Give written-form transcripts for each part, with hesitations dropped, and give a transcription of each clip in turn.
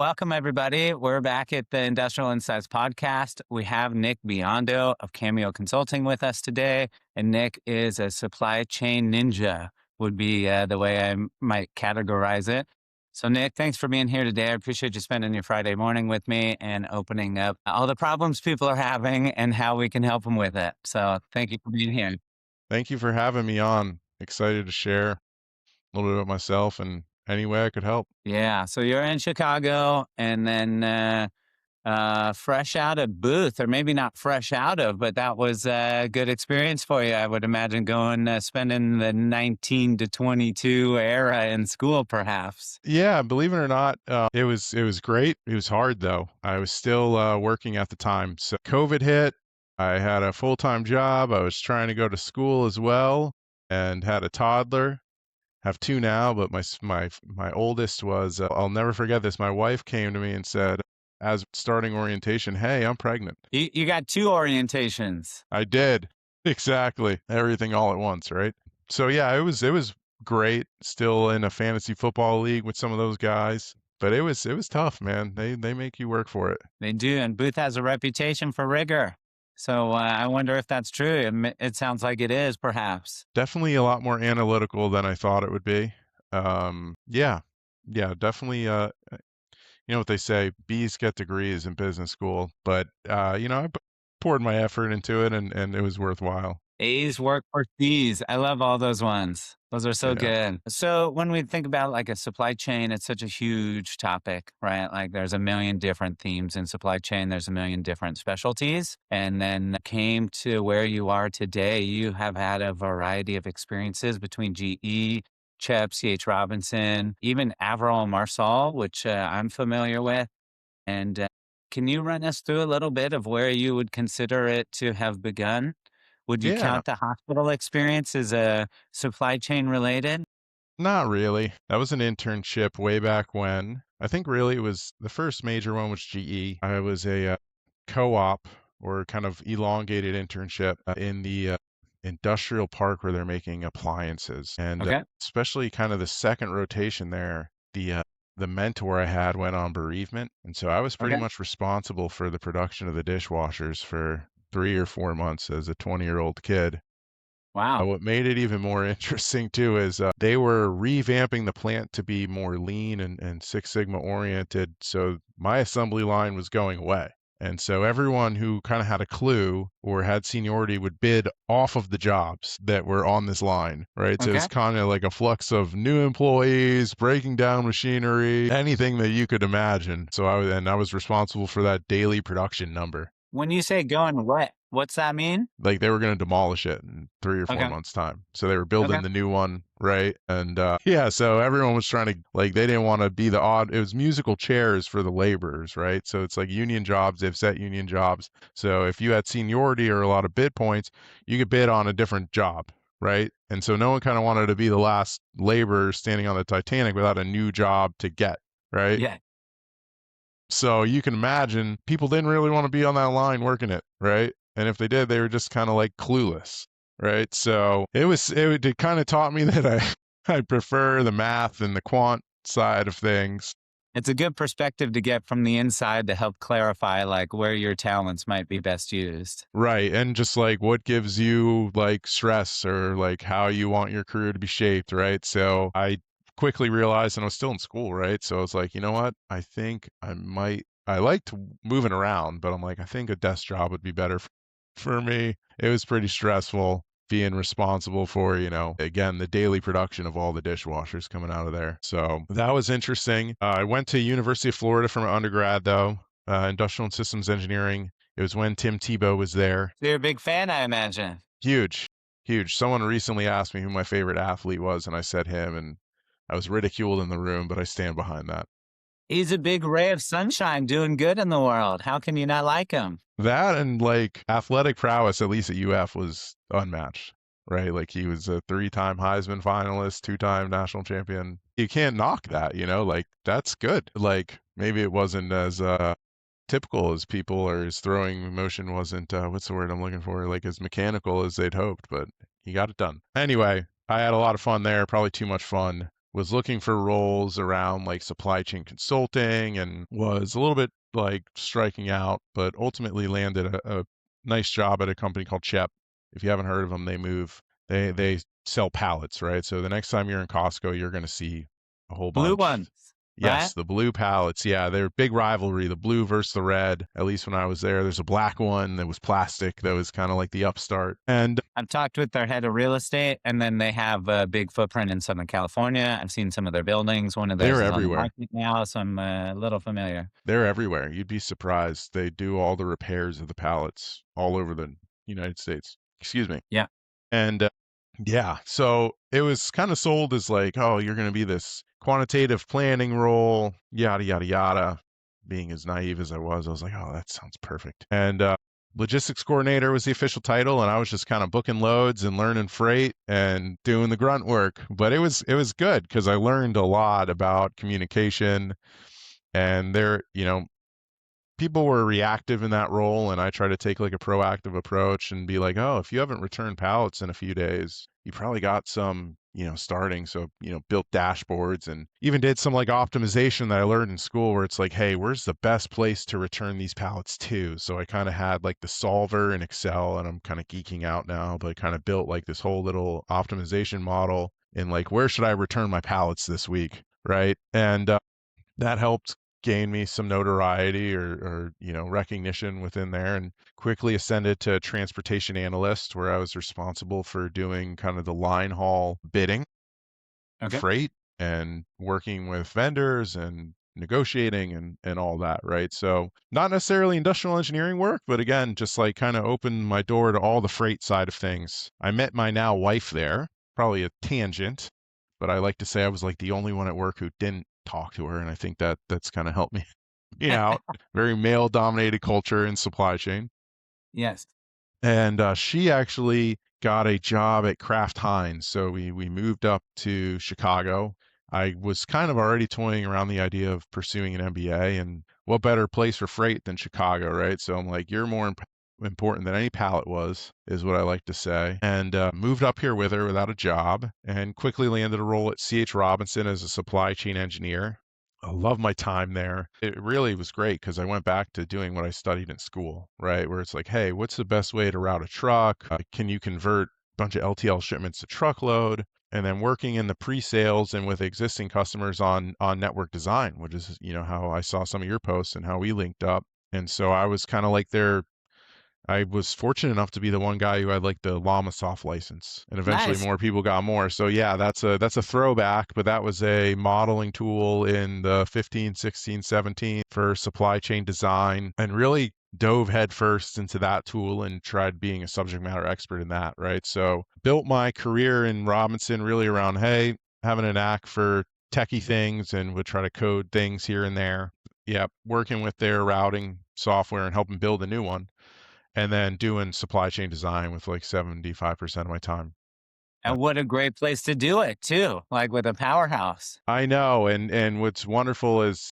Welcome, everybody. We're back at the Industrial Insights podcast. We have Nick Biondolillo of Cameo Consulting with us today. And Nick is a supply chain ninja, would be the way I might categorize it. So, Nick, thanks for being here today. I appreciate you spending your Friday morning with me and opening up all the problems people are having and how we can help them with it. So, thank you for being here. Thank you for having me on. Excited to share a little bit about myself and any way I could help. Yeah. So, you're in Chicago and then fresh out of Booth, or maybe not fresh out of, but that was a good experience for you. I would imagine going, spending the 19 to 22 era in school, perhaps. Yeah, believe it or not, it was great. It was hard though. I was still working at the time. So COVID hit. I had a full-time job. I was trying to go to school as well, and had a toddler. Have two now, but my oldest was. I'll never forget this. My wife came to me and said, as starting orientation, "Hey, I'm pregnant." You got two orientations. I did. Exactly. Everything all at once, right? So yeah, it was great. Still in a fantasy football league with some of those guys, but it was tough, man. They make you work for it. They do, and Booth has a reputation for rigor. So I wonder if that's true. It sounds like it is, perhaps. Definitely a lot more analytical than I thought it would be. Yeah, yeah, definitely. You know what they say, B's get degrees in business school, but I poured my effort into it, and it was worthwhile. A's work for C's. I love all those ones. Those are so Yeah. good. So when we think about like a supply chain, it's such a huge topic, right? Like there's a million different themes in supply chain. There's a million different specialties. And then came to where you are today. You have had a variety of experiences between GE, CHEP, CH Robinson, even Avril and Marsal, which I'm familiar with. And can you run us through a little bit of where you would consider it to have begun? Would you Yeah. count the hospital experience as a supply chain related? Not really. That was an internship way back when. I think really it was the first major one was GE. I was a co-op or kind of elongated internship in the industrial park where they're making appliances. And Okay. especially kind of the second rotation there, the mentor I had went on bereavement. And so I was pretty Okay. much responsible for the production of the dishwashers for 3 or 4 months as a 20-year-old kid. Wow. What made it even more interesting too is they were revamping the plant to be more lean and Six Sigma oriented. So my assembly line was going away. And so everyone who kind of had a clue or had seniority would bid off of the jobs that were on this line, right? So it's Okay. kind of like a flux of new employees, breaking down machinery, anything that you could imagine. So I was responsible for that daily production number. When you say going wet, what's that mean? Like they were going to demolish it in 3 or 4 Okay. months time. So they were Okay. building the new one, right? And yeah, so everyone was trying to, like, they didn't want to be the odd. It was musical chairs for the laborers, right? So it's like union jobs. They've set union jobs. So if you had seniority or a lot of bid points, you could bid on a different job, right? And so no one kind of wanted to be the last laborer standing on the Titanic without a new job to get, right? Yeah. So you can imagine people didn't really want to be on that line working it, right? And if they did, they were just kind of like clueless, right? So it kind of taught me that I prefer the math and the quant side of things. It's a good perspective to get from the inside to help clarify like where your talents might be best used. Right. And just like what gives you like stress or like how you want your career to be shaped, right? So I quickly realized, and I was still in school, right? So I was like, you know what? I think I liked moving around, but I'm like, I think a desk job would be better for me. It was pretty stressful being responsible for, again, the daily production of all the dishwashers coming out of there. So that was interesting. I went to University of Florida for my undergrad, though, industrial and systems engineering. It was when Tim Tebow was there. So you're a big fan, I imagine. Huge, huge. Someone recently asked me who my favorite athlete was, and I said him, and I was ridiculed in the room, but I stand behind that. He's a big ray of sunshine doing good in the world. How can you not like him? That and like athletic prowess, at least at UF, was unmatched, right? Like he was a 3-time Heisman finalist, 2-time national champion. You can't knock that, like that's good. Like maybe it wasn't as typical as people, or his throwing motion wasn't, what's the word I'm looking for? Like as mechanical as they'd hoped, but he got it done. Anyway, I had a lot of fun there, probably too much fun. was looking for roles around like supply chain consulting and was a little bit like striking out, but ultimately landed a nice job at a company called Shep. If you haven't heard of them, they sell pallets, right? So the next time you're in Costco, you're going to see a whole Blue bunch. ones, right? Yes, the blue pallets. Yeah, they're big rivalry, the blue versus the red. At least when I was there, there's a black one that was plastic that was kind of like the upstart. And I've talked with their head of real estate, and then they have a big footprint in Southern California. I've seen some of their buildings. One of theirs they're is on the everywhere. market now, so I'm a little familiar. They're everywhere. You'd be surprised. They do all the repairs of the pallets all over the United States. Excuse me. Yeah. And yeah, so it was kind of sold as like, oh, you're going to be this quantitative planning role, yada, yada, yada. Being as naive as I was like, oh, that sounds perfect. And logistics coordinator was the official title, and I was just kind of booking loads and learning freight and doing the grunt work. But it was good because I learned a lot about communication, and there, people were reactive in that role, and I try to take like a proactive approach and be like, oh, if you haven't returned pallets in a few days, you probably got some, starting. So, built dashboards and even did some like optimization that I learned in school where it's like, hey, where's the best place to return these pallets to? So I kind of had like the solver in Excel, and I'm kind of geeking out now, but I kind of built like this whole little optimization model in like, where should I return my pallets this week? Right. And that helped gain me some notoriety or recognition within there, and quickly ascended to transportation analyst, where I was responsible for doing kind of the line haul bidding Okay. freight and working with vendors and negotiating and all that, right? So not necessarily industrial engineering work, but again, just like kind of opened my door to all the freight side of things. I met my now wife there, probably a tangent, but I like to say I was like the only one at work who didn't talk to her, and I think that's kind of helped me out. Very male dominated culture in supply chain. Yes. And she actually got a job at Kraft Heinz. So we moved up to Chicago. I was kind of already toying around the idea of pursuing an MBA, and what better place for freight than Chicago, right? So I'm like, you're more important than any pallet was, is what I like to say. And moved up here with her without a job, and quickly landed a role at C.H. Robinson as a supply chain engineer. I love my time there. It really was great because I went back to doing what I studied in school, right? Where it's like, hey, what's the best way to route a truck? Can you convert a bunch of LTL shipments to truckload? And then working in the pre-sales and with existing customers on network design, which is, how I saw some of your posts and how we linked up. And so I was kind of like I was fortunate enough to be the one guy who had like the Llama Soft license, and eventually Nice. more people got more. So yeah, that's a throwback, but that was a modeling tool in the 15, 16, 17 for supply chain design, and really dove headfirst into that tool and tried being a subject matter expert in that, right? So built my career in Robinson really around, hey, having a knack for techie things and would try to code things here and there. Yeah, working with their routing software and helping build a new one, and then doing supply chain design with like 75% of my time. Uh, And what a great place to do it too, like with a powerhouse. I know, and what's wonderful is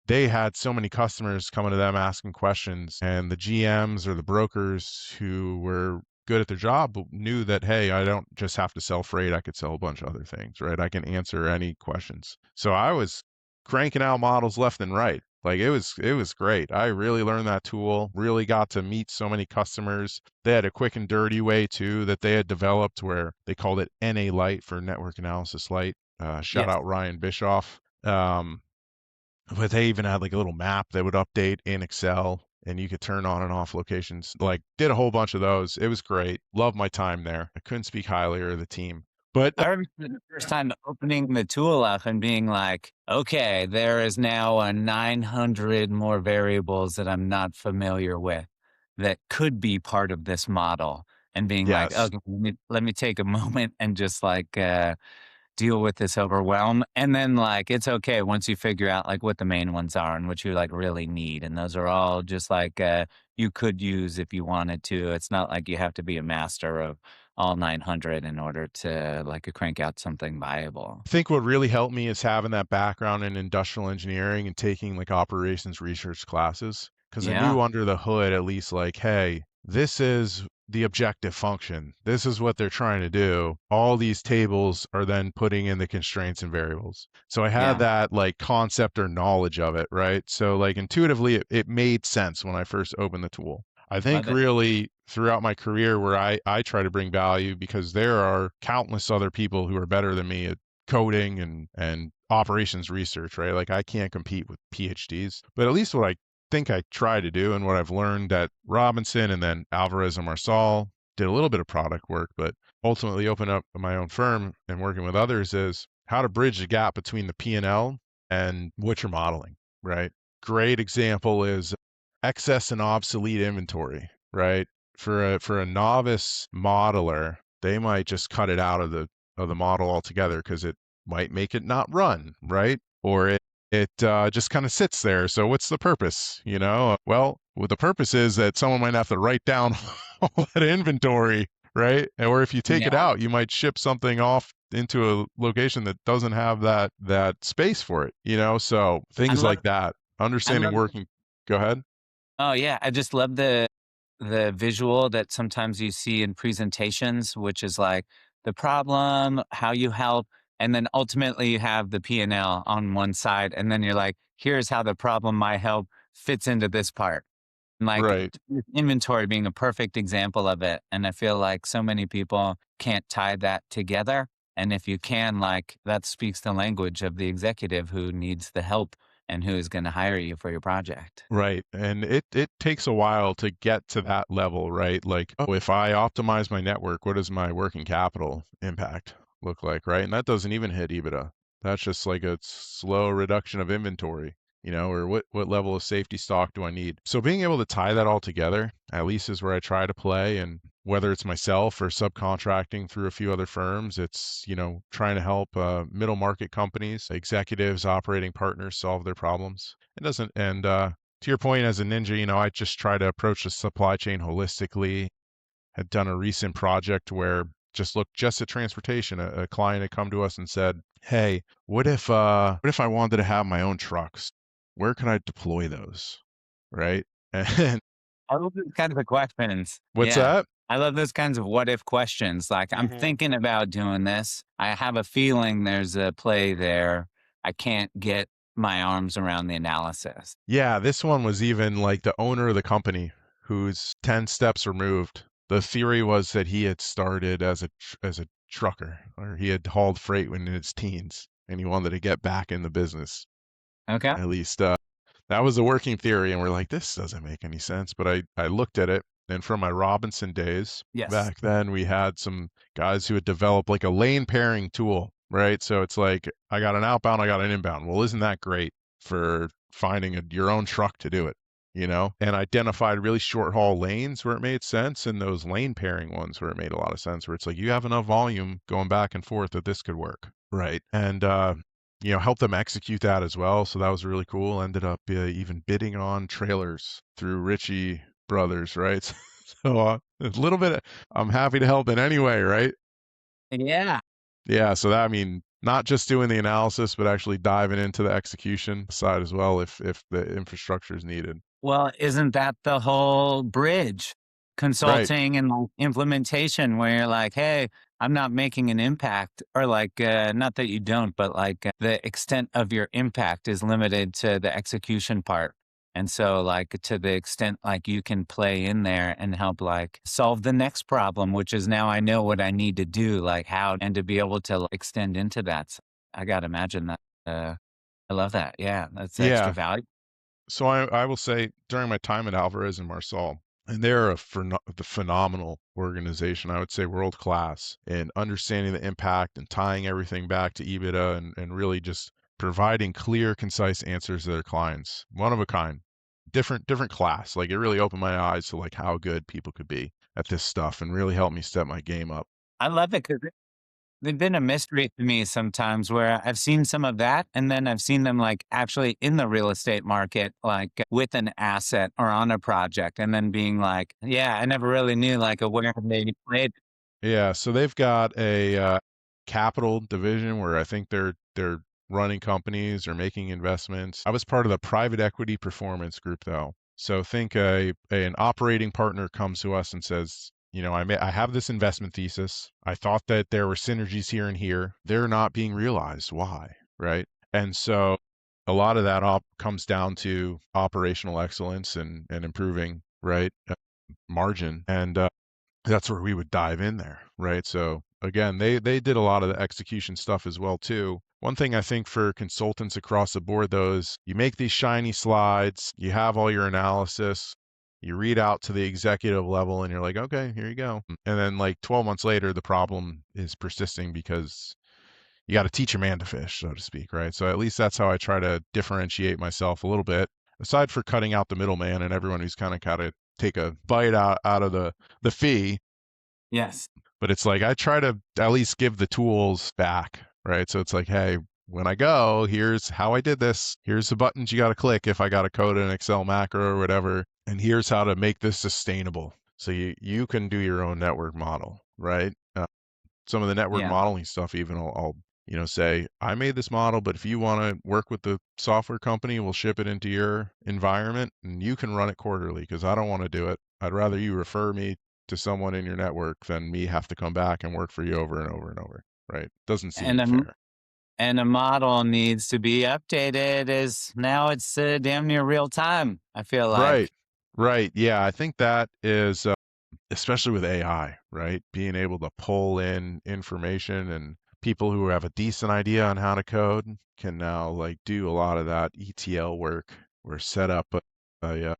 they had so many customers coming to them asking questions, and the GMs or the brokers who were good at their job knew that, hey, I don't just have to sell freight, I could sell a bunch of other things, right? I can answer any questions. So I was cranking out models left and right. Like it was great. I really learned that tool, really got to meet so many customers. They had a quick and dirty way too that they had developed where they called it NA Lite for Network Analysis Lite. Shout Yes. out Ryan Bischoff. But they even had like a little map that would update in Excel, and you could turn on and off locations. Like did a whole bunch of those. It was great. Loved my time there. I couldn't speak highly of the team. But I remember the first time opening the tool up and being like, okay, there is now a 900 more variables that I'm not familiar with that could be part of this model. And being like, yes, okay, let me take a moment and just like deal with this overwhelm. And then like it's okay once you figure out like what the main ones are and what you like really need. And those are all just like you could use if you wanted to. It's not like you have to be a master of all 900 in order to like crank out something viable. I think what really helped me is having that background in industrial engineering and taking like operations research classes, because I Yeah. knew under the hood at least like, hey, this is the objective function. This is what they're trying to do. All these tables are then putting in the constraints and variables. So I had Yeah. that like concept or knowledge of it, right? So like intuitively, it made sense when I first opened the tool. I think Love it. really throughout my career where I try to bring value because there are countless other people who are better than me at coding and operations research, right? Like I can't compete with PhDs, but at least what I think I try to do and what I've learned at Robinson and then Alvarez and Marsal did a little bit of product work, but ultimately opened up my own firm and working with others is how to bridge the gap between the P&L and what you're modeling, right? Great example is excess and obsolete inventory, right? For a novice modeler, they might just cut it out of the model altogether because it might make it not run, right? Or it just kind of sits there. So what's the purpose? Well, what the purpose is that someone might have to write down all that inventory, right? Or if you take it Yeah. out, you might ship something off into a location that doesn't have that space for it. So I things love like that. I Understanding love working. Go ahead. Oh yeah, I just love the visual that sometimes you see in presentations, which is like the problem, how you help, and then ultimately you have the P&L on one side, and then you're like, here's how the problem my help fits into this part. And like Right. inventory being a perfect example of it. And I feel like so many people can't tie that together. And if you can, like that speaks the language of the executive who needs the help and who is going to hire you for your project. Right. And it takes a while to get to that level, right? Like, oh, if I optimize my network, what does my working capital impact look like, right? And that doesn't even hit EBITDA. That's just like a slow reduction of inventory, or what level of safety stock do I need? So being able to tie that all together, at least is where I try to play. And whether it's myself or subcontracting through a few other firms, it's, trying to help middle market companies, executives, operating partners solve their problems. It doesn't, and to your point as a ninja, I just try to approach the supply chain holistically. Had done a recent project where just looked just at transportation. A client had come to us and said, "Hey, what if I wanted to have my own trucks? Where can I deploy those?" Right? And I love those kinds of questions. what's Yeah. that? I love those kinds of what if questions. Like, I'm hmm thinking about doing this. I have a feeling there's a play there. I can't get my arms around the analysis. Yeah, this one was even like the owner of the company who's 10 steps removed. The theory was that he had started as a trucker or he had hauled freight when in his teens and he wanted to get back in the business. Okay. At least that was the working theory and we're like this doesn't make any sense, but I looked at it and from my Robinson days Yes. back then we had some guys who had developed like a lane pairing tool, right? So it's like I got an outbound, I got an inbound. Well, isn't that great for finding your own truck to do it? And identified really short haul lanes where it made sense and those lane pairing ones where it made a lot of sense, where it's like you have enough volume going back and forth that this could work. Right. And, help them execute that as well. So that was really cool. Ended up even bidding on trailers through Ritchie Brothers, right? So a little bit, I'm happy to help in any way, right? Yeah. Yeah. So that, I mean, not just doing the analysis, but actually diving into the execution side as well if the infrastructure is needed. Well, isn't that the whole bridge? Right. Consulting and like, implementation, where you're like, hey, I'm not making an impact, or like, not that you don't, but like the extent of your impact is limited to the execution part. And so, like, to the extent like you can play in there and help like solve the next problem, which is now I know what I need to do, like how, and to be able to like, extend into that. So I got to imagine that. I love that. Yeah. That's extra Yeah. value. So I will say during my time at Alvarez and Marsal, and they're the phenomenal organization. I would say world class in understanding the impact and tying everything back to EBITDA and really just providing clear, concise answers to their clients. One of a kind, different class. Like it really opened my eyes to like how good people could be at this stuff and really helped me step my game up. I love it because they've been a mystery to me sometimes where I've seen some of that, and then I've seen them like actually in the real estate market, like with an asset or on a project, and then being like, yeah, I never really knew like a where they played. Yeah, so they've got a capital division where I think they're running companies or making investments. I was part of the private equity performance group though. So think an operating partner comes to us and says, I have this investment thesis. I thought that there were synergies here and here. They're not being realized. Why? Right. And so a lot of that comes down to operational excellence and improving, right, margin. And that's where we would dive in there, right? So again, they did a lot of the execution stuff as well too. One thing I think for consultants across the board though is you make these shiny slides, you have all your analysis, you read out to the executive level and you're like, okay, here you go. And then like 12 months later, the problem is persisting because you got to teach a man to fish, so to speak, right? So at least that's how I try to differentiate myself a little bit, aside for cutting out the middleman and everyone who's kind of got to take a bite out of the fee. Yes. But it's like I try to at least give the tools back, right? So it's like, hey, when I go, here's how I did this. Here's the buttons you got to click if I got to code an Excel macro or whatever. And here's how to make this sustainable. So you can do your own network model, right? Some of the network Yeah. modeling stuff, even I'll say, I made this model, but if you want to work with the software company, we'll ship it into your environment and you can run it quarterly because I don't want to do it. I'd rather you refer me to someone in your network than me have to come back and work for you over and over and over, right? Doesn't And seem a, fair. and a model needs to be updated is now it's damn near real time, I feel Right. like. Right. Yeah, I think that is especially with AI, right? Being able to pull in information and people who have a decent idea on how to code can now like do a lot of that ETL work or set up a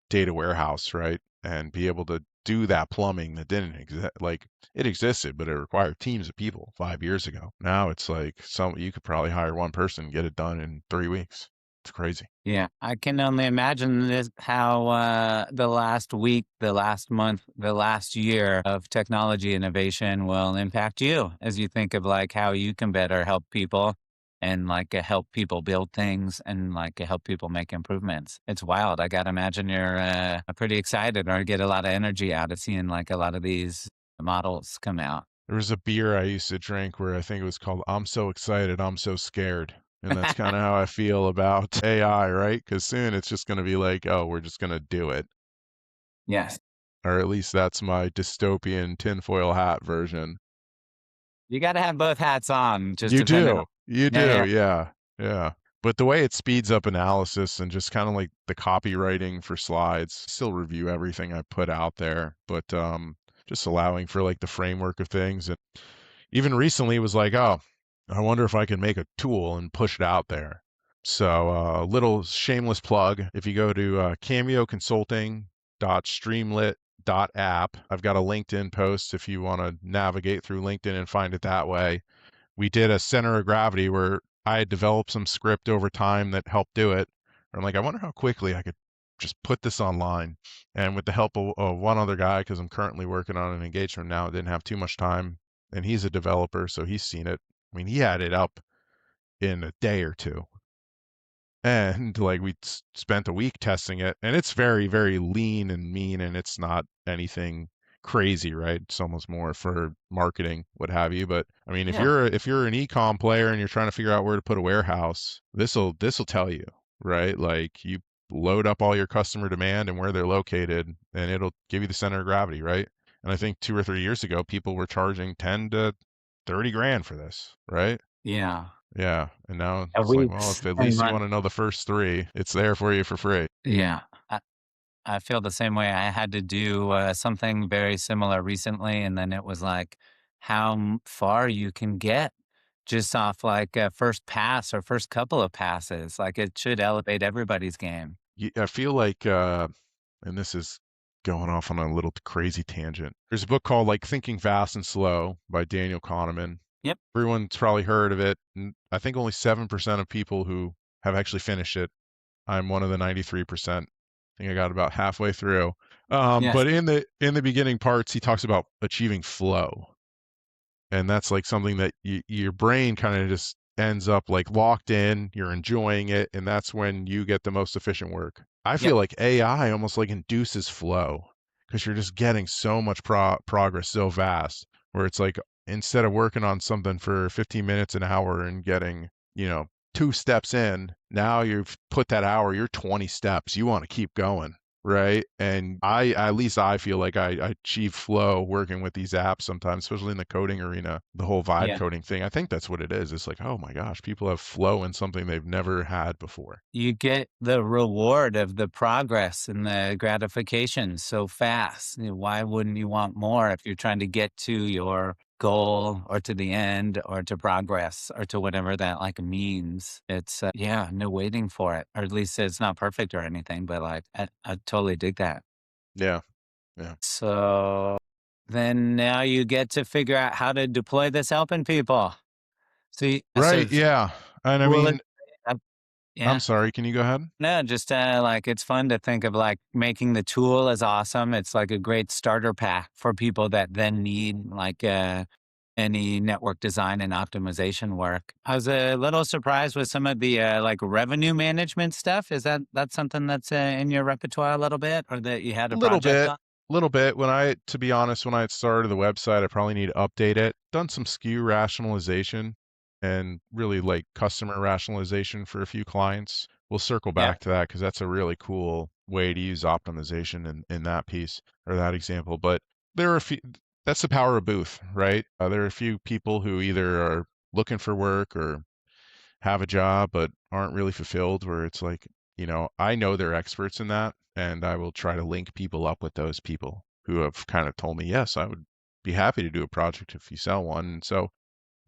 data warehouse, right? And be able to do that plumbing that didn't exist. Like it existed, but it required teams of people 5 years ago. Now it's like you could probably hire one person and get it done in 3 weeks. It's crazy. Yeah, I can only imagine this how the last week, the last month, the last year of technology innovation will impact you as you think of like how you can better help people and like help people build things and like help people make improvements. It's wild. I gotta imagine you're pretty excited or get a lot of energy out of seeing like a lot of these models come out. There was a beer I used to drink where I think it was called I'm So Excited, I'm So Scared. And that's kind of how I feel about AI, right? Because soon it's just going to be like, oh, we're just going to do it. Yes. Or at least that's my dystopian tinfoil hat version. You got to have both hats on, just You depending on. do. You Yeah, do. yeah. Yeah. Yeah. But the way it speeds up analysis and just kind of like the copywriting for slides, still review everything I put out there, but just allowing for like the framework of things. And even recently was like, oh, I wonder if I can make a tool and push it out there. So a little shameless plug. If you go to Cameo Consulting.streamlit.app, I've got a LinkedIn post if you want to navigate through LinkedIn and find it that way. We did a center of gravity where I had developed some script over time that helped do it. I'm like, I wonder how quickly I could just put this online. And with the help of one other guy, because I'm currently working on an engagement now, I didn't have too much time. And he's a developer, so he's seen it. I mean, he had it up in a day or two. And like we spent a week testing it, and it's very, very lean and mean, and it's not anything crazy, right? It's almost more for marketing, what have you. But I mean, if Yeah. you're an e-com player and you're trying to figure out where to put a warehouse, this'll tell you, right? Like you load up all your customer demand and where they're located, and it'll give you the center of gravity, right? And I think 2 or 3 years ago, people were charging 10 to 30 grand for this, right? Yeah. Yeah, and now A it's like, well, weeks if at and least you months. wanna know the first 3, it's there for you for free. Yeah. I feel the same way. I had to do something very similar recently, and then it was like how far you can get just off like a first pass or first couple of passes. Like it should elevate everybody's game. I feel like, and this is going off on a little crazy tangent. There's a book called, like, Thinking Fast and Slow by Daniel Kahneman. Yep. Everyone's probably heard of it, and I think only 7% of people who have actually finished it. I'm one of the 93%. I think I got about halfway through. Yes. But in the beginning parts, he talks about achieving flow. And that's like something that your brain kind of just ends up like locked in, you're enjoying it, and that's when you get the most efficient work. I feel Yep. like AI almost like induces flow because you're just getting so much progress so fast where it's like instead of working on something for 15 minutes an hour and getting 2 steps in, now you've put that hour, you're 20 steps, you want to keep going. right? And at least I feel like I achieve flow working with these apps sometimes, especially in the coding arena, the whole vibe Yeah. coding thing. I think that's what it is. It's like, oh my gosh, people have flow in something they've never had before. You get the reward of the progress and the gratification so fast. Why wouldn't you want more if you're trying to get to your goal or to the end or to progress or to whatever that like means? It's, yeah, no waiting for it. Or at least it's not perfect or anything, but like, I totally dig that. Yeah. Yeah. So then now you get to figure out how to deploy this helping people. See, so Right. Yeah. And I cool. mean, I'm Yeah. sorry. Can you go ahead? No, just, like, it's fun to think of, like, making the tool as awesome. It's like a great starter pack for people that then need, like, any network design and optimization work. I was a little surprised with some of the, like, revenue management stuff. Is that's something that's, in your repertoire a little bit or that you had a Little project bit, on? little bit. To be honest, when I had started the website, I probably need to update it. Done some SKU rationalization and really like customer rationalization for a few clients. We'll circle Yeah. back to that because that's a really cool way to use optimization in that piece or that example. But there are a few, that's the power of Booth, right? There are a few people who either are looking for work or have a job but aren't really fulfilled where it's like, I know they're experts in that and I will try to link people up with those people who have kind of told me, yes, I would be happy to do a project if you sell one. And so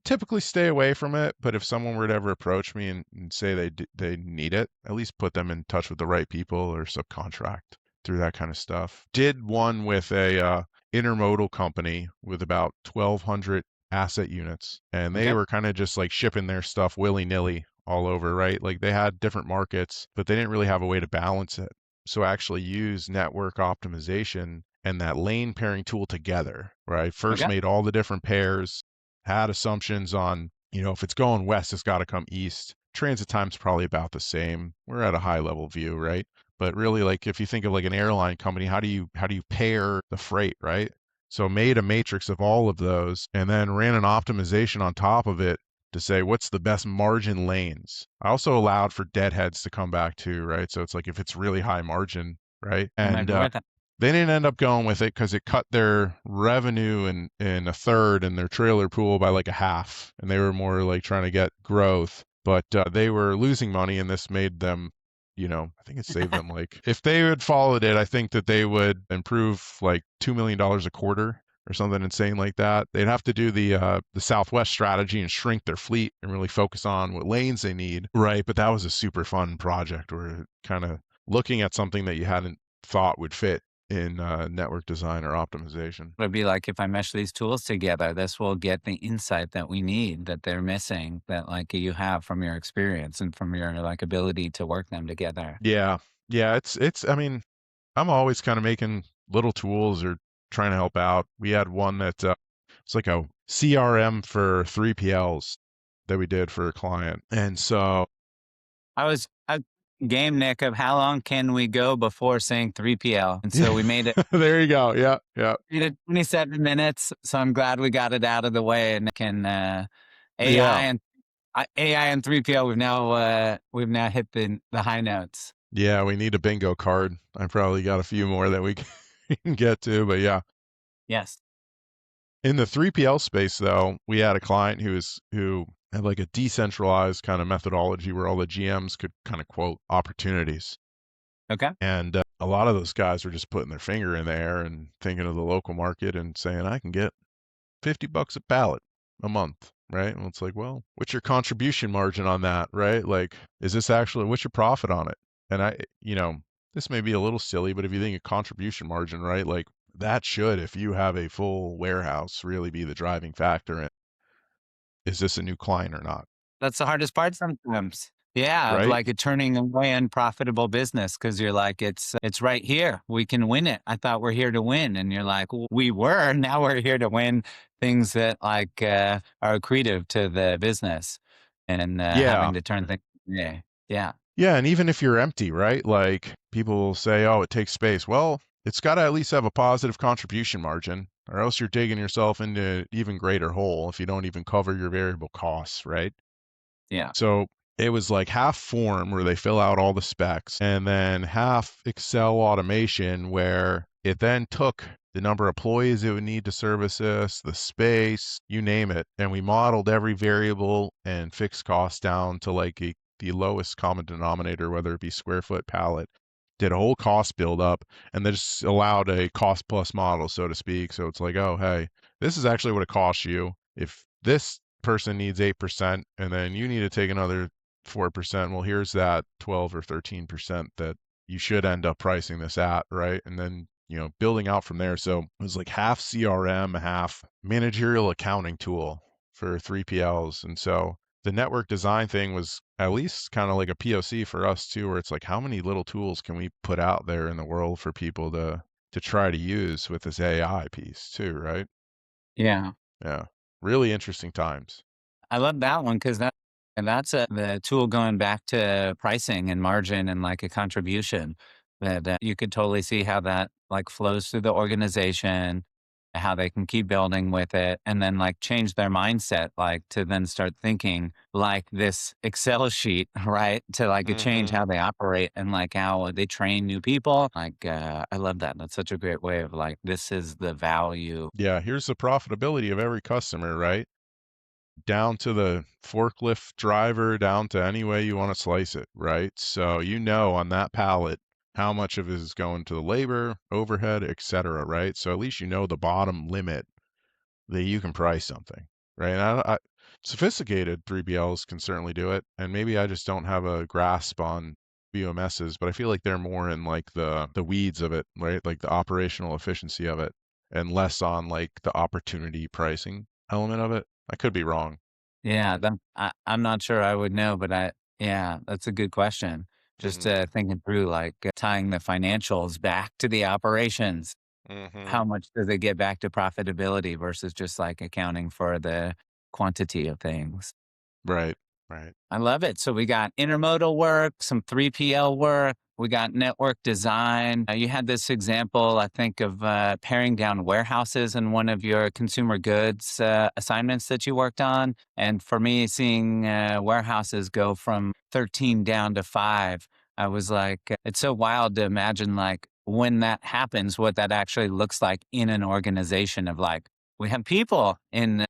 typically stay away from it, but if someone were to ever approach me and say they need it, at least put them in touch with the right people or subcontract through that kind of stuff. Did one with a intermodal company with about 1,200 asset units, and they Okay. were kind of just like shipping their stuff willy nilly all over, right? Like they had different markets, but they didn't really have a way to balance it. So actually use network optimization and that lane pairing tool together, right? First Okay. made all the different pairs, had assumptions on, if it's going west, it's got to come east. Transit time's probably about the same. We're at a high level view, right? But really, like if you think of like an airline company, how do you pair the freight, right? So made a matrix of all of those and then ran an optimization on top of it to say what's the best margin lanes. I also allowed for deadheads to come back too, right? So it's like if it's really high margin, right? It might And be worth it. they didn't end up going with it because it cut their revenue in a third and their trailer pool by like a half. And they were more like trying to get growth, but they were losing money, and this made them, I think it saved them like if they had followed it, I think that they would improve like $2 million a quarter or something insane like that. They'd have to do the Southwest strategy and shrink their fleet and really focus on what lanes they need, right? But that was a super fun project where kind of looking at something that you hadn't thought would fit in network design or optimization. It'd be like if I mesh these tools together, this will get the insight that we need that they're missing that like you have from your experience and from your like ability to work them together. Yeah. Yeah, I mean, I'm always kind of making little tools or trying to help out. We had one that it's like a CRM for 3PLs that we did for a client. And so I was a game Nick of how long can we go before saying 3PL? And so we made it there you go. Yeah, yeah. 27 minutes. So I'm glad we got it out of the way and can AI Yeah. and AI and 3PL we've now hit the high notes. Yeah, we need a bingo card. I probably got a few more that we can get to, but yeah. Yes. In the 3PL space, though, we had a client who had like a decentralized kind of methodology where all the GMs could kind of quote opportunities. Okay. And a lot of those guys were just putting their finger in the air and thinking of the local market and saying, I can get $50 a pallet a month, right? And it's like, well, what's your contribution margin on that, right? Like, what's your profit on it? And this may be a little silly, but if you think of contribution margin, right? Like that should, if you have a full warehouse, really be the driving factor in, is this a new client or not, That's the hardest part sometimes. Yeah, of right? like it turning away unprofitable business because you're like, it's right here. We can win it. I thought we're here to win. And you're like, "Well, we were, now we're here to win things that like are accretive to the business and Yeah. having to turn things. Yeah. Yeah. Yeah, and even if you're empty, right? Like people will say, "Oh, it takes space." Well, it's got to at least have a positive contribution margin, or else you're digging yourself into even greater hole if you don't even cover your variable costs, right? Yeah. So it was like half form where they fill out all the specs, and then half Excel automation where it then took the number of employees it would need to service this, the space, you name it. And we modeled every variable and fixed cost down to like the lowest common denominator, whether it be square foot pallet. Did a whole cost build up and then just allowed a cost plus model, so to speak. So it's like, oh, hey, this is actually what it costs you. If this person needs 8% and then you need to take another 4%. Well, here's that 12 or 13% that you should end up pricing this at, right? And then, building out from there. So it was like half CRM, half managerial accounting tool for 3PLs. And so the network design thing was at least kind of like a POC for us too, where it's like, how many little tools can we put out there in the world for people to try to use with this AI piece too, right? Yeah. Yeah. Really interesting times. I love that one because that's the tool going back to pricing and margin and like a contribution that you could totally see how that like flows through the organization, how they can keep building with it, and then like change their mindset, like to then start thinking like this Excel sheet, right? To like change Hmm. how they operate and like how they train new people. Like, I love that. That's such a great way of like, this is the value. Yeah, here's the profitability of every customer, right? Down to the forklift driver, down to any way you want to slice it, right? So on that pallet how much of it is going to the labor, overhead, etc., right? So at least the bottom limit that you can price something, right? And sophisticated 3BLs can certainly do it, and maybe I just don't have a grasp on BOMSs, but I feel like they're more in like the weeds of it, right? Like the operational efficiency of it, and less on like the opportunity pricing element of it. I could be wrong. Yeah, I'm not sure I would know, but yeah, that's a good question. Just Hmm. thinking through like tying the financials back to the operations. Hmm. How much does it get back to profitability versus just like accounting for the quantity of things? Right. Right. I love it. So we got intermodal work, some 3PL work. We got network design. You had this example, I think, of paring down warehouses in one of your consumer goods assignments that you worked on. And for me, seeing warehouses go from 13 down to five, I was like, it's so wild to imagine like when that happens, what that actually looks like in an organization of like, we have people in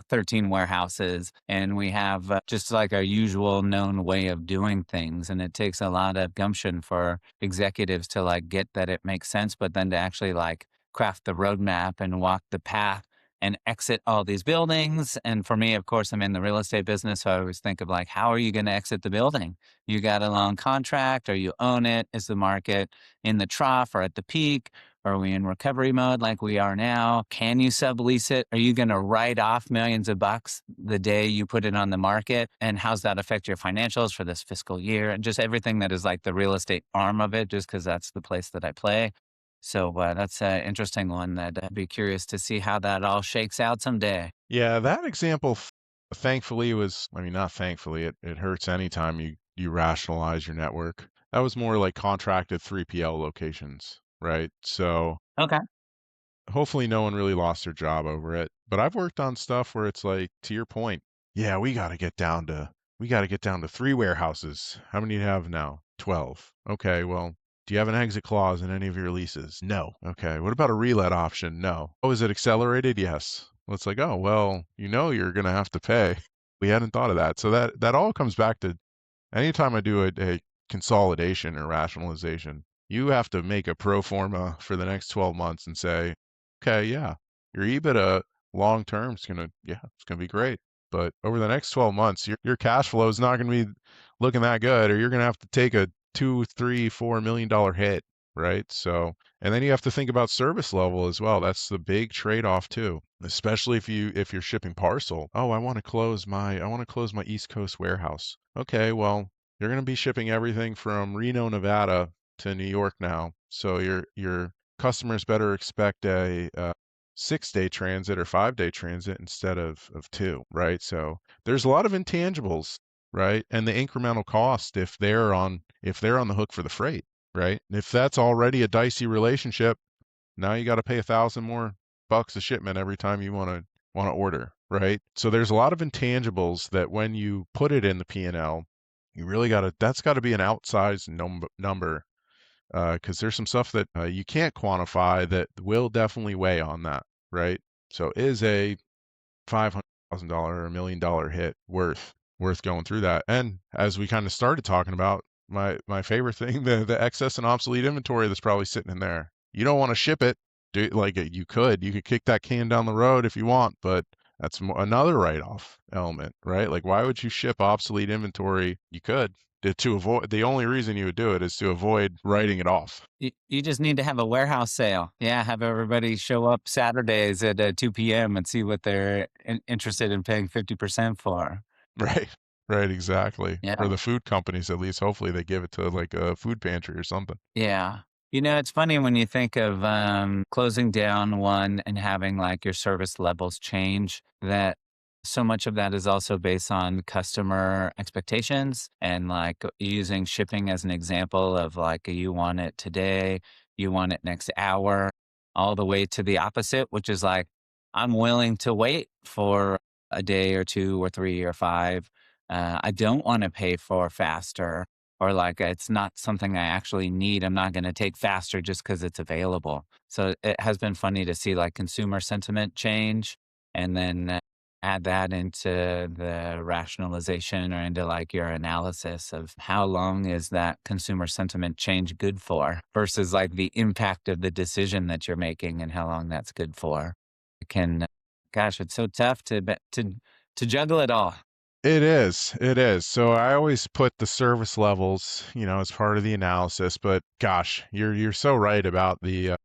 13 warehouses and we have just like our usual known way of doing things. And it takes a lot of gumption for executives to like get that it makes sense, but then to actually like craft the roadmap and walk the path and exit all these buildings. And for me, of course, I'm in the real estate business. So I always think of like, how are you going to exit the building? You got a long contract or you own it? Is the market in the trough or at the peak? Are we in recovery mode like we are now? Can you sublease it? Are you going to write off millions of bucks the day you put it on the market? And how's that affect your financials for this fiscal year? And just everything that is like the real estate arm of it, just because that's the place that I play. So that's an interesting one that I'd be curious to see how that all shakes out someday. Yeah, that example, thankfully, was, I mean, not thankfully, it hurts anytime you rationalize your network. That was more like contracted 3PL locations, right? So Okay. hopefully no one really lost their job over it. But I've worked on stuff where it's like, to your point, yeah, we got to get down to 3 warehouses. How many do you have now? 12. Okay, well, do you have an exit clause in any of your leases? No. Okay, what about a relet option? No. Oh, is it accelerated? Yes. Well, it's like, oh, well, you're going to have to pay. We hadn't thought of that. So that all comes back to anytime I do a consolidation or rationalization, you have to make a pro forma for the next 12 months and say, okay, yeah, your EBITDA long term is it's gonna be great. But over the next 12 months, your cash flow is not gonna be looking that good, or you're gonna have to take a 2, 3, $4 million hit, right? So, and then you have to think about service level as well. That's the big trade-off too, especially if you're shipping parcel. Oh, I want to close my East Coast warehouse. Okay, well, you're going to be shipping everything from Reno, Nevada to New York now. So your customers better expect a 6-day transit or 5-day transit instead of two, right? So there's a lot of intangibles, right? And the incremental cost if they're on the hook for the freight, right? And if that's already a dicey relationship, now you got to pay $1,000 more a shipment every time you want to order, right? So there's a lot of intangibles that when you put it in the P&L, You really gotta that's gotta be an outsized number, because there's some stuff that, you can't quantify that will definitely weigh on that, right? So is a $500,000 or $1,000,000 hit worth going through that? And as we kinda started talking about, my favorite thing, the excess and obsolete inventory that's probably sitting in there. You don't wanna ship it. You could kick that can down the road if you want, but that's another write-off element, right? Like, why would you ship obsolete inventory? You could, to avoid the only reason you would do it is to avoid writing it off. You just need to have a warehouse sale. Yeah, have everybody show up Saturdays at 2 p.m. and see what they're interested in paying 50% for. Right. Right, exactly. Or Yeah. the food companies, at least, hopefully, they give it to, like, a food pantry or something. Yeah. It's funny when you think of closing down one and having like your service levels change, that so much of that is also based on customer expectations and like using shipping as an example of like you want it today, you want it next hour, all the way to the opposite, which is like, I'm willing to wait for a day or two or three or five. I don't want to pay for faster or like it's not something I actually need. I'm not going to take faster just because it's available. So it has been funny to see like consumer sentiment change and then add that into the rationalization or into like your analysis of how long is that consumer sentiment change good for versus like the impact of the decision that you're making and how long that's good for. It can, gosh, it's so tough to juggle it all. It is. So I always put the service levels, as part of the analysis, but gosh, you're so right about the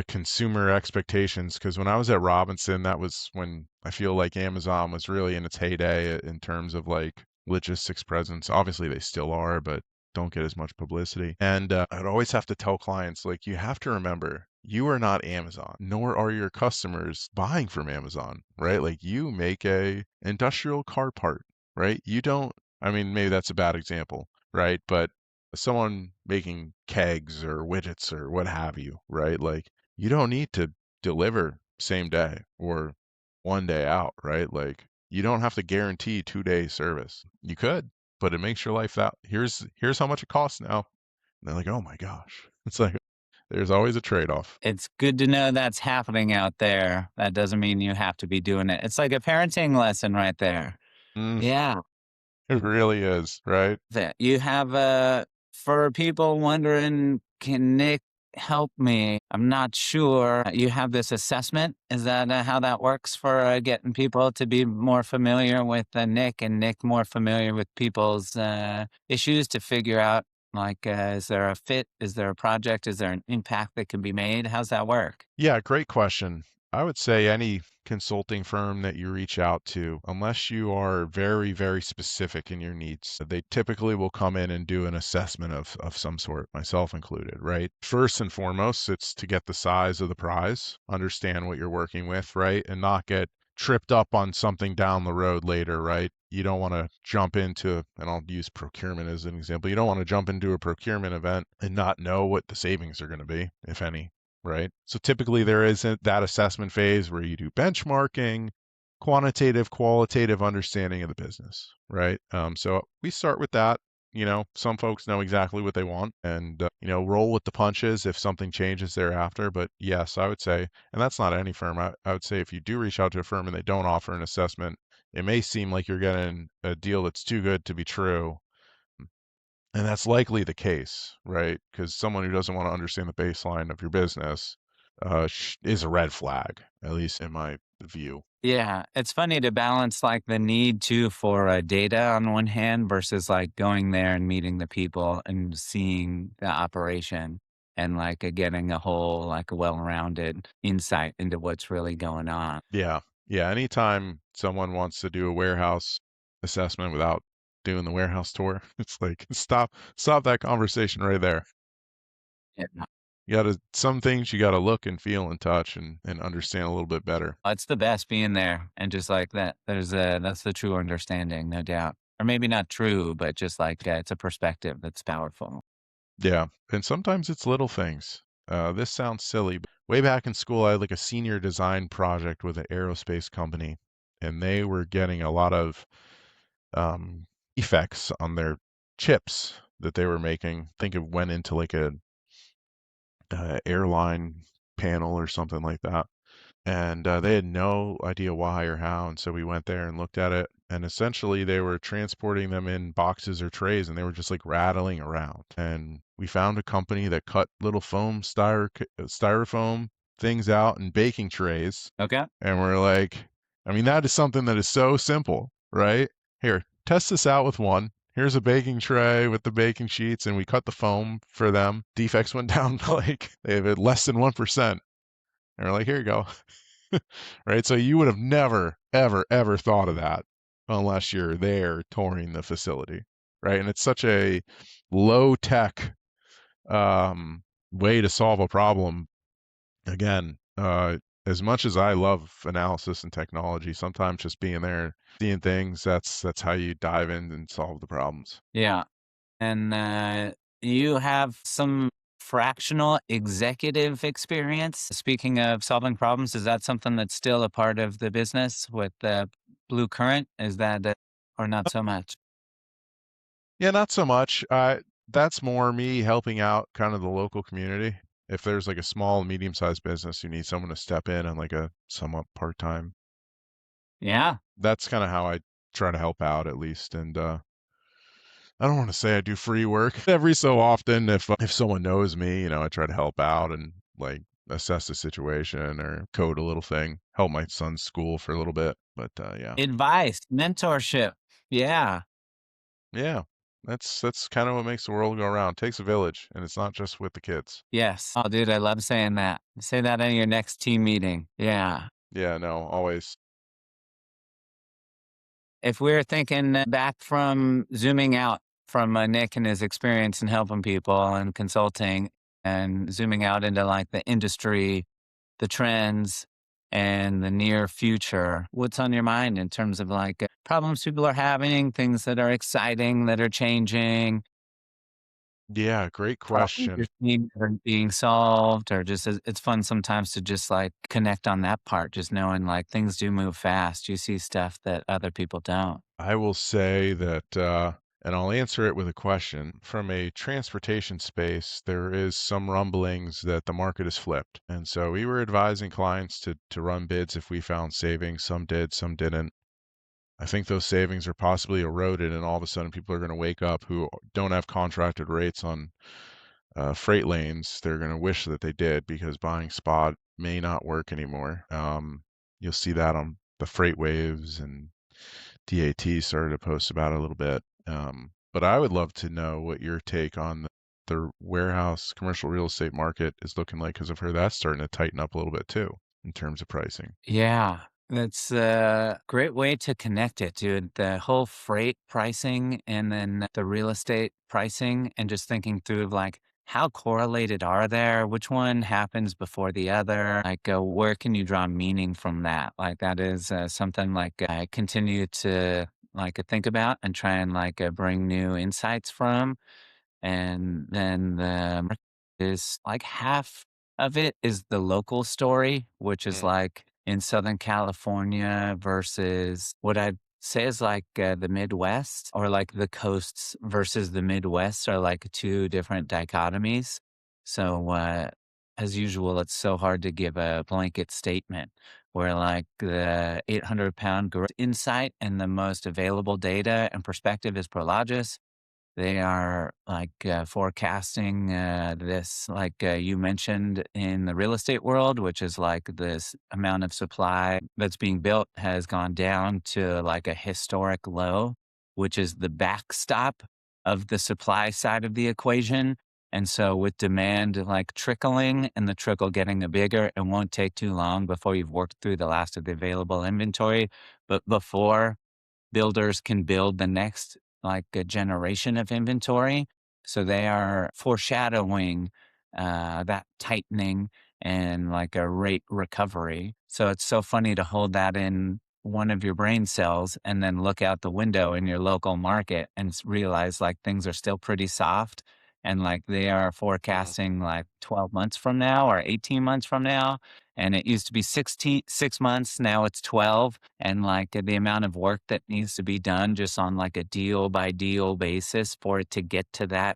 consumer expectations. Because when I was at Robinson, that was when I feel like Amazon was really in its heyday in terms of like logistics presence. Obviously, they still are, but don't get as much publicity. And I'd always have to tell clients, like, you have to remember, you are not Amazon, nor are your customers buying from Amazon, right? Like you make a industrial car part, right? You don't, I mean, maybe that's a bad example, right? But someone making kegs or widgets or what have you, right? Like you don't need to deliver same day or one day out, right? Like you don't have to guarantee 2 day service. You could, but it makes your life that here's how much it costs now. And they're like, oh my gosh. It's like there's always a trade-off. It's good to know that's happening out there. That doesn't mean you have to be doing it. It's like a parenting lesson right there. Mm, Yeah. it really is, right? That you have for people wondering, can Nick help me? I'm not sure. You have this assessment. Is that how that works for getting people to be more familiar with Nick and Nick more familiar with people's issues to figure out like, is there a fit? Is there a project? Is there an impact that can be made? How's that work? Yeah, great question. I would say any consulting firm that you reach out to, unless you are very, very specific in your needs, they typically will come in and do an assessment of some sort, myself included, right? First and foremost, it's to get the size of the prize, understand what you're working with, right? And not get tripped up on something down the road later, right? You don't want to jump into, and I'll use procurement as an example, you don't want to jump into a procurement event and not know what the savings are going to be, if any, right? So typically there isn't that assessment phase where you do benchmarking, quantitative, qualitative understanding of the business, right? So we start with that. Some folks know exactly what they want and, roll with the punches if something changes thereafter. But yes, I would say, and that's not any firm, I would say if you do reach out to a firm and they don't offer an assessment, it may seem like you're getting a deal that's too good to be true. And that's likely the case, right? Because someone who doesn't want to understand the baseline of your business is a red flag, at least in my view. Yeah, it's funny to balance like the need to for data on one hand versus like going there and meeting the people and seeing the operation and like getting a whole like a well-rounded insight into what's really going on. Yeah. Yeah. Anytime someone wants to do a warehouse assessment without doing the warehouse tour, it's like stop that conversation right there. Yeah. Some things you gotta look and feel and touch and understand a little bit better. It's the best being there and just like that. That's the true understanding, no doubt. Or maybe not true, but just like it's a perspective that's powerful. Yeah. And sometimes it's little things. This sounds silly, but way back in school, I had like a senior design project with an aerospace company, and they were getting a lot of um, effects on their chips that they were making. I think it went into like a airline panel or something like that. And they had no idea why or how. And so we went there and looked at it. And essentially, they were transporting them in boxes or trays, and they were just like rattling around. And we found a company that cut little styrofoam things out in baking trays. Okay. And we're like, I mean, that is something that is so simple, right? Here, test this out with one. Here's a baking tray with the baking sheets, and we cut the foam for them. Defects went down to like they have it less than 1%. And we're like, here you go. Right? So you would have never, ever, ever thought of that unless you're there touring the facility, right? And it's such a low tech um, way to solve a problem. Again, as much as I love analysis and technology, sometimes just being there, seeing things, that's how you dive in and solve the problems. Yeah. And you have some fractional executive experience. Speaking of solving problems, is that something that's still a part of the business with Blue Current? Is that, or not so much? Yeah, not so much. That's more me helping out kind of the local community. If there's like a small, medium-sized business who needs someone to step in on like a somewhat part-time, Yeah. that's kind of how I try to help out at least. And I don't want to say I do free work. Every so often, if someone knows me, I try to help out and like assess the situation or code a little thing, help my son's school for a little bit. But yeah, Advice, mentorship. Yeah. yeah, that's kind of what makes the world go around. It takes a village, and it's not just with the kids. Yes. Oh, dude, I love saying that. Say that in your next team meeting. Yeah. Yeah, no, always. If we're thinking back from zooming out from Nick and his experience in helping people and consulting and zooming out into like the industry, the trends, and the near future, what's on your mind in terms of like problems people are having, things that are exciting, that are changing, Yeah, great problems you're question. seeing that are being solved, or just it's fun sometimes to just like connect on that part, just knowing like things do move fast. You see stuff that other people don't. I will say that, and I'll answer it with a question. From a transportation space, there is some rumblings that the market has flipped. And so we were advising clients to run bids if we found savings. Some did, some didn't. I think those savings are possibly eroded, and all of a sudden people are going to wake up who don't have contracted rates on freight lanes. They're going to wish that they did because buying spot may not work anymore. You'll see that on the freight waves, and DAT started to post about it a little bit. But I would love to know what your take on the warehouse commercial real estate market is looking like, because I've heard that's starting to tighten up a little bit too in terms of pricing. Yeah, that's a great way to connect it, dude. The whole freight pricing and then the real estate pricing, and just thinking through like how correlated are there? Which one happens before the other? Like, where can you draw meaning from that? Like, that is something like I continue to like think about and try and like bring new insights from. And then the market is like half of it is the local story, which is Mm. like in Southern California versus what I'd say is like the Midwest, or like the coasts versus the Midwest are like two different dichotomies. So, as usual, it's so hard to give a blanket statement where like the 800-pound gorilla insight and the most available data and perspective is Prologis. They are like forecasting this, like you mentioned in the real estate world, which is like this amount of supply that's being built has gone down to like a historic low, which is the backstop of the supply side of the equation. And so, with demand like trickling and the trickle getting a bigger, it won't take too long before you've worked through the last of the available inventory. But before builders can build the next like a generation of inventory. So they are foreshadowing that tightening and like a rate recovery. So it's so funny to hold that in one of your brain cells and then look out the window in your local market and realize like things are still pretty soft. and like they are Mhm. forecasting like 12 months from now or 18 months from now. And it used to be 6 months. Now it's 12. And like the amount of work that needs to be done just on like a deal by deal basis for it to get to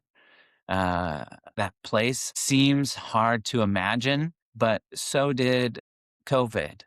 uh, that place seems hard to imagine, but so did COVID.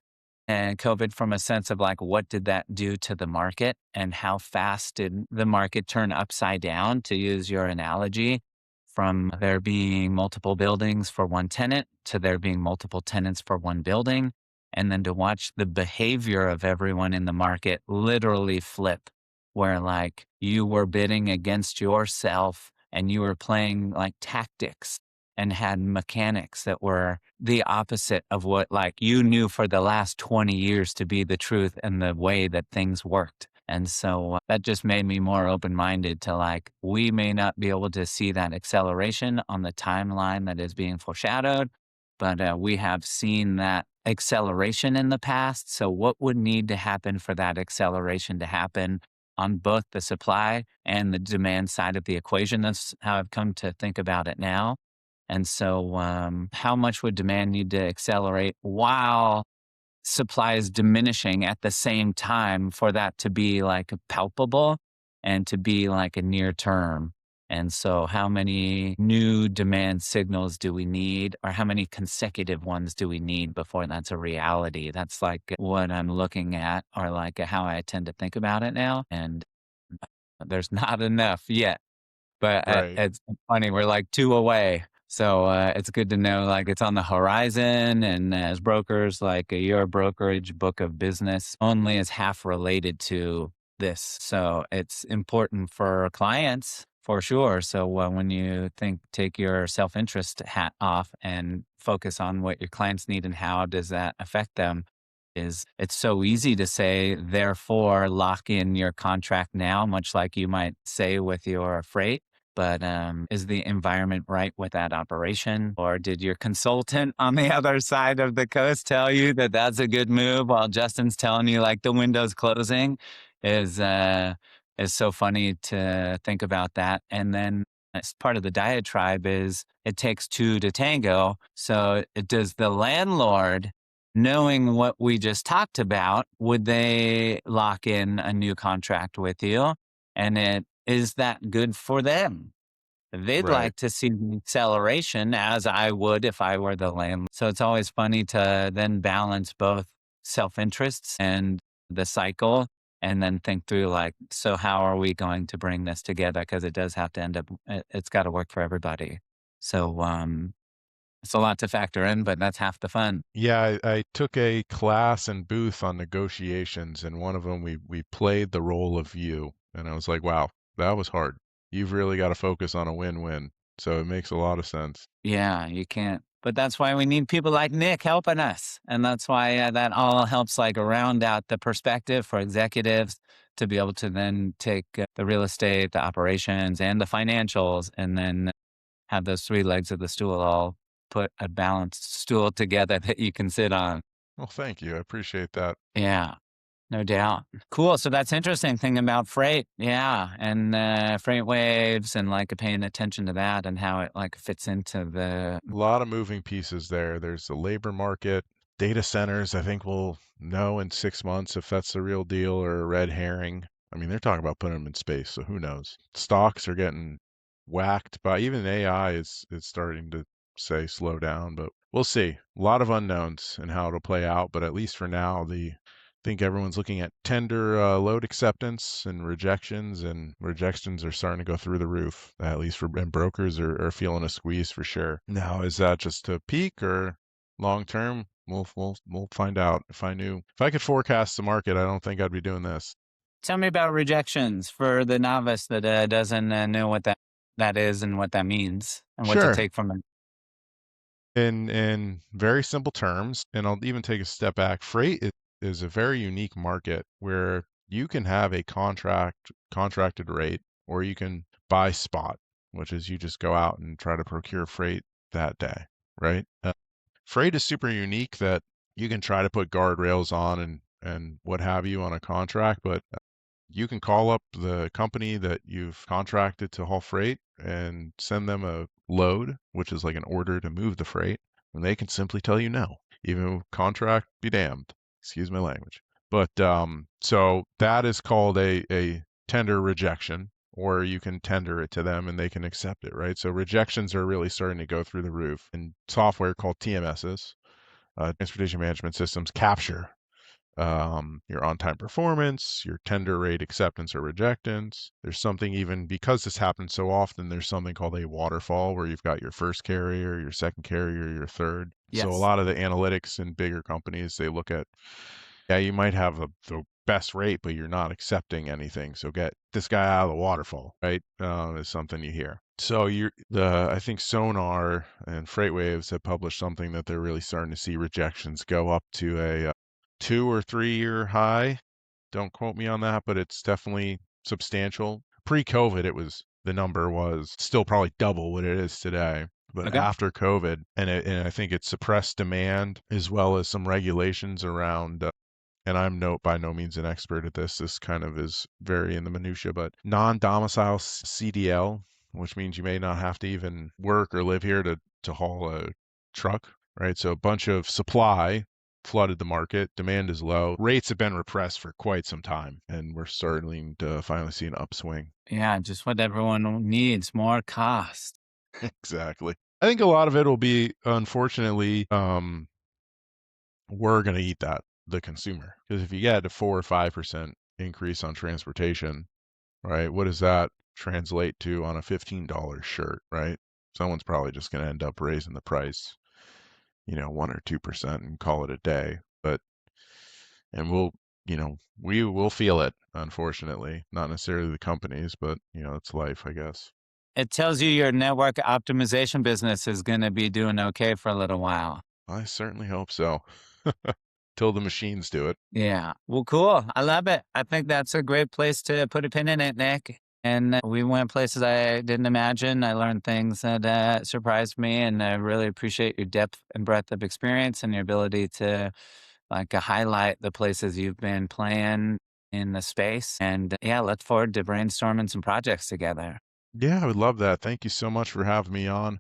And COVID, from a sense of like, what did that do to the market and how fast did the market turn upside down, to use your analogy, from there being multiple buildings for one tenant to there being multiple tenants for one building. And then to watch the behavior of everyone in the market literally flip, where like you were bidding against yourself and you were playing like tactics and had mechanics that were the opposite of what like you knew for the last 20 years to be the truth and the way that things worked. And so that just made me more open minded to like, we may not be able to see that acceleration on the timeline that is being foreshadowed, but we have seen that acceleration in the past. So, what would need to happen for that acceleration to happen on both the supply and the demand side of the equation? That's how I've come to think about it now. And so, how much would demand need to accelerate while supply is diminishing at the same time for that to be like palpable and to be like a near term? And so, how many new demand signals do we need, or how many consecutive ones do we need before that's a reality? That's like what I'm looking at, or like how I tend to think about it now. And there's not enough yet, but Right. it's funny, we're like 2 away. So, it's good to know, like, it's on the horizon, and as brokers, like, your brokerage book of business only is half related to this. So, it's important for clients for sure. So, when you think take your self-interest hat off and focus on what your clients need and how does that affect them, is it's so easy to say, therefore, lock in your contract now, much like you might say with your freight. But is the environment right with that operation? Or did your consultant on the other side of the coast tell you that that's a good move while Justin's telling you like the window's closing? Is is so funny to think about that. And then as part of the diatribe is it takes two to tango. So does the landlord, knowing what we just talked about, would they lock in a new contract with you? And is that good for them? They'd Right. like to see the acceleration, as I would if I were the landlord. So it's always funny to then balance both self interests and the cycle, and then think through like, so how are we going to bring this together? Because it does have to end up, it's got to work for everybody. So it's a lot to factor in, but that's half the fun. Yeah, I took a class in Booth on negotiations, and one of them we played the role of you, and I was like, wow, that was hard. You've really got to focus on a win-win. So it makes a lot of sense. Yeah, you can't. But that's why we need people like Nick helping us. And that's why that all helps like round out the perspective for executives to be able to then take the real estate, the operations, and the financials, and then have those three legs of the stool all put a balanced stool together that you can sit on. Well, thank you. I appreciate that. Yeah. No doubt. Cool. So that's interesting thing about freight. Yeah. And freight waves and like paying attention to that and how it like fits into the. A lot of moving pieces there. There's the labor market, data centers. I think we'll know in 6 months if that's the real deal or a red herring. I mean, they're talking about putting them in space, so who knows? Stocks are getting whacked by even AI is starting to say slow down, but we'll see. A lot of unknowns and how it'll play out, but at least for now, the I think everyone's looking at tender load acceptance and rejections are starting to go through the roof. At least for and brokers are feeling a squeeze for sure. Now, is that just a peak or long term? We'll find out. If I could forecast the market, I don't think I'd be doing this. Tell me about rejections for the novice that doesn't know what that is and what that means and what to Sure. take from it. In very simple terms, and I'll even take a step back, is a very unique market where you can have a contracted rate, or you can buy spot, which is you just go out and try to procure freight that day, right? Freight is super unique that you can try to put guardrails on and what have you on a contract, but you can call up the company that you've contracted to haul freight and send them a load, which is like an order to move the freight, and they can simply tell you no. Even contract be damned. Excuse my language. But so that is called a tender rejection, or you can tender it to them and they can accept it, right? So rejections are really starting to go through the roof. And software called TMSs, transportation management systems, capture your on-time performance, your tender rate acceptance or rejectance. There's something, even because this happens so often, there's something called a waterfall where you've got your first carrier, your second carrier, your third. So a Yes. lot of the analytics in bigger companies, they look at, yeah, you might have the best rate, but you're not accepting anything. So get this guy out of the waterfall, right? Is something you hear. So I think Sonar and FreightWaves have published something that they're really starting to see rejections go up to a 2 or 3 year high. Don't quote me on that, but it's definitely substantial. Pre-COVID, the number was still probably double what it is today. But Okay. after COVID, and I think it suppressed demand as well as some regulations around. And I'm by no means an expert at this. This kind of is very in the minutia, but non-domicile CDL, which means you may not have to even work or live here to haul a truck, right? So a bunch of supply flooded the market. Demand is low. Rates have been repressed for quite some time, and we're starting to finally see an upswing. Yeah, just what everyone needs, more cost. Exactly. I think a lot of it will be, unfortunately, we're going to eat that, the consumer. Because if you get a 4 or 5% increase on transportation, right, what does that translate to on a $15 shirt, right? Someone's probably just going to end up raising the price, 1 or 2% and call it a day. And we will feel it, unfortunately. Not necessarily the companies, but, it's life, I guess. It tells you your network optimization business is gonna be doing okay for a little while. I certainly hope so. Till the machines do it. Yeah. Well, cool. I love it. I think that's a great place to put a pin in it, Nick. And we went places I didn't imagine. I learned things that surprised me, and I really appreciate your depth and breadth of experience and your ability to highlight the places you've been playing in the space. And yeah, look forward to brainstorming some projects together. Yeah, I would love that. Thank you so much for having me on.